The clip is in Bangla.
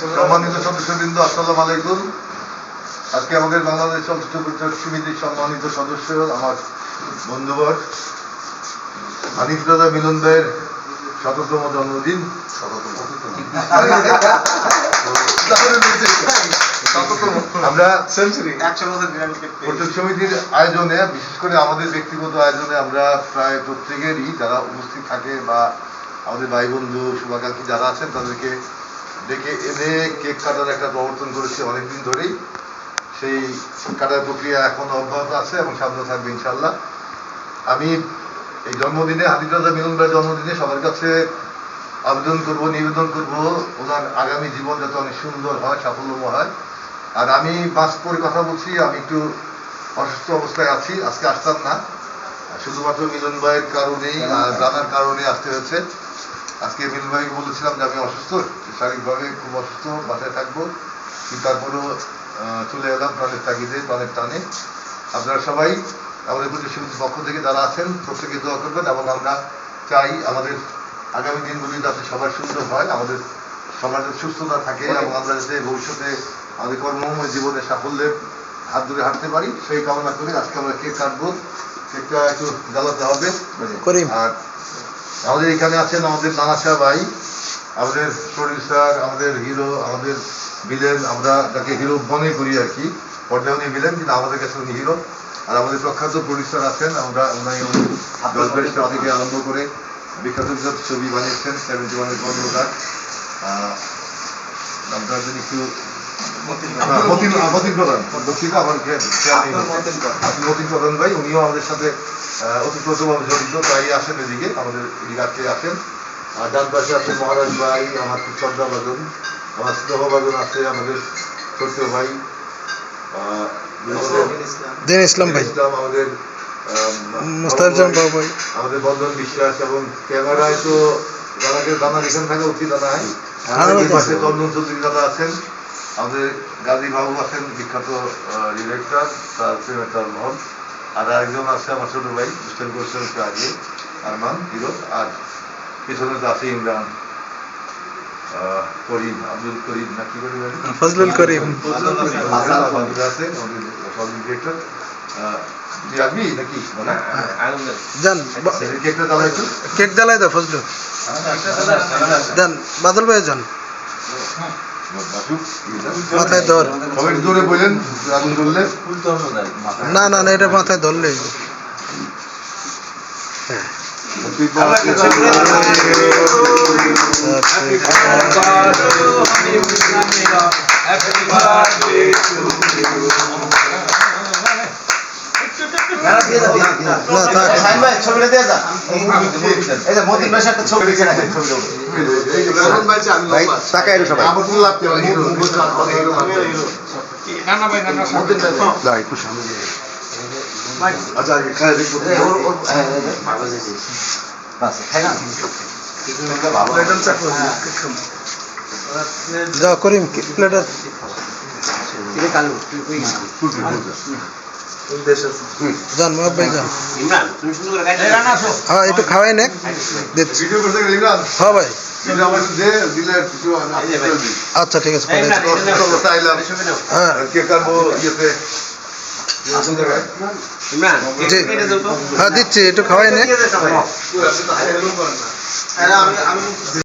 সম্মানিত সদস্যবৃন্দ, আসসালামু আলাইকুম। আজকে আমাদের বাংলাদেশ চলচ্চিত্র পরিচালক সমিতির সম্মানিত সদস্য, আমার বন্ধুবর হানিফ রাজা মিলন ভাইয়ের ১৭তম জন্মদিন। আমরা পরিচালক সমিতির আয়োজনে, বিশেষ করে আমাদের ব্যক্তিগত আয়োজনে, আমরা প্রায় প্রত্যেকেরই যারা উপস্থিত থাকে বা আমাদের ভাই বন্ধু শুভাকাঙ্ক্ষী যারা আছেন তাদেরকে ডেকে এনে কেক কাটার একটা প্রবর্তন করেছি অনেকদিন ধরেই। সেই কাটার প্রক্রিয়া এখন অব্যাহত আছে এবং সামনে থাকবে ইনশাল্লাহ। আমি এই জন্মদিনে, হানিফ রাজা মিলন ভাইয়ের জন্মদিনে সবার কাছে আবেদন করব, নিবেদন করব, ওনার আগামী জীবন যাতে অনেক সুন্দর হয়, সাফল্যময় হয়। আর আমি মাস্ক পরে কথা বলছি, আমি একটু অসুস্থ অবস্থায় আছি, আজকে আসতাম না, শুধুমাত্র মিলন ভাইয়ের কারণেই, জানার কারণে আসতে হয়েছে। আজকে মিলন ভাইকে বলেছিলাম যে আমি অসুস্থ, শারীরিকভাবে খুব অসুস্থ, বাসায় থাকবো, কিন্তু তারপরেও চলে এলাম প্রাণের তাগিদে, প্রাণের টানে। আপনারা সবাই আমাদের পরিচালক সমিতির পক্ষ থেকে যারা আছেন প্রত্যেকে দোয়া করবেন, এবং আমরা চাই আমাদের আগামী দিনগুলি যাতে সবার সুন্দর হয়, আমাদের সবার যাতে সুস্থতা থাকে, এবং আমরা যাতে ভবিষ্যতে আমাদের কর্মময় জীবনে সাফল্যের হাত ধরে হাঁটতে পারি, সেই কামনা করে আজকে আমরা কেক কাটবো। কেকটা একটু জ্বালাতে হবে। আর আমাদের এখানে আছেন আমাদের নানা শাহ ভাই, আমাদের প্রডিউসার, আমাদের হিরো, আমাদের ভিলেন, আমরা যাকে হিরো মনে করি আর কি, পর্যায়ে উনি ভিলেন, কিন্তু আমাদের কাছে উনি হিরো। আর আমাদের প্রখ্যাত প্রডিউসার আছেন, আমরা ওনাই থেকে আরম্ভ করে বিখ্যাত বিখ্যাত ছবি বানিয়েছেন, 71-এর কর্মকার। আপনার যদি একটু মতিন প্রধান, দুঃখিত আমার মতিন প্রধান ভাই, উনিও আমাদের সাথে অতিপ্রতভাবে জড়িত, তাই আসেন এদিকে, আমাদের এদিকে আজকে আসেন। আর ডান পাশে আছে মহারাজ ভাই, আমার শ্রদ্ধা বাদন, আমার স্নেহ বাদন আছে, আমাদের ছোট্ট ভাই ইসলাম ভাই, আমাদের মুস্তাফিজুর ভাই, আমাদের বন্ধন বিশ্বাস, এবং ক্যামেরায় তো দাদাকে দানা এখানে থাকা উচিত, দাদা পাশে চন্দন চৌধুরী দাদা আছেন, আমাদের গাজী বাবু আছেন, বিখ্যাত ডিরেক্টর, তার প্রেমের মহল। আর আরেকজন আছে আমার ছোট ভাই, মিস্টার গোস্বামী আগে আরমান হিরো। আর পিছনে তো আছে ইমরান করিম, আব্দুল করিম না কি করিম, ফজলুল করিম আছে আমাদের ডিরেক্টর। আপনি নাকি যান কেক জ্বালাই দাও ফজলু, যান বাদল ভাই যান, মাথায় ধর, জোরে বললেন আগুন ধরলে না না না, এটা মাথায় ধরলে যা করিম প্লেটার যান মহাব ভাই যান, হ্যাঁ একটু খাওয়াই নে দিচ্ছি, হ্যাঁ ভাই আচ্ছা ঠিক আছে, হ্যাঁ হ্যাঁ দিচ্ছি, একটু খাওয়াই নে।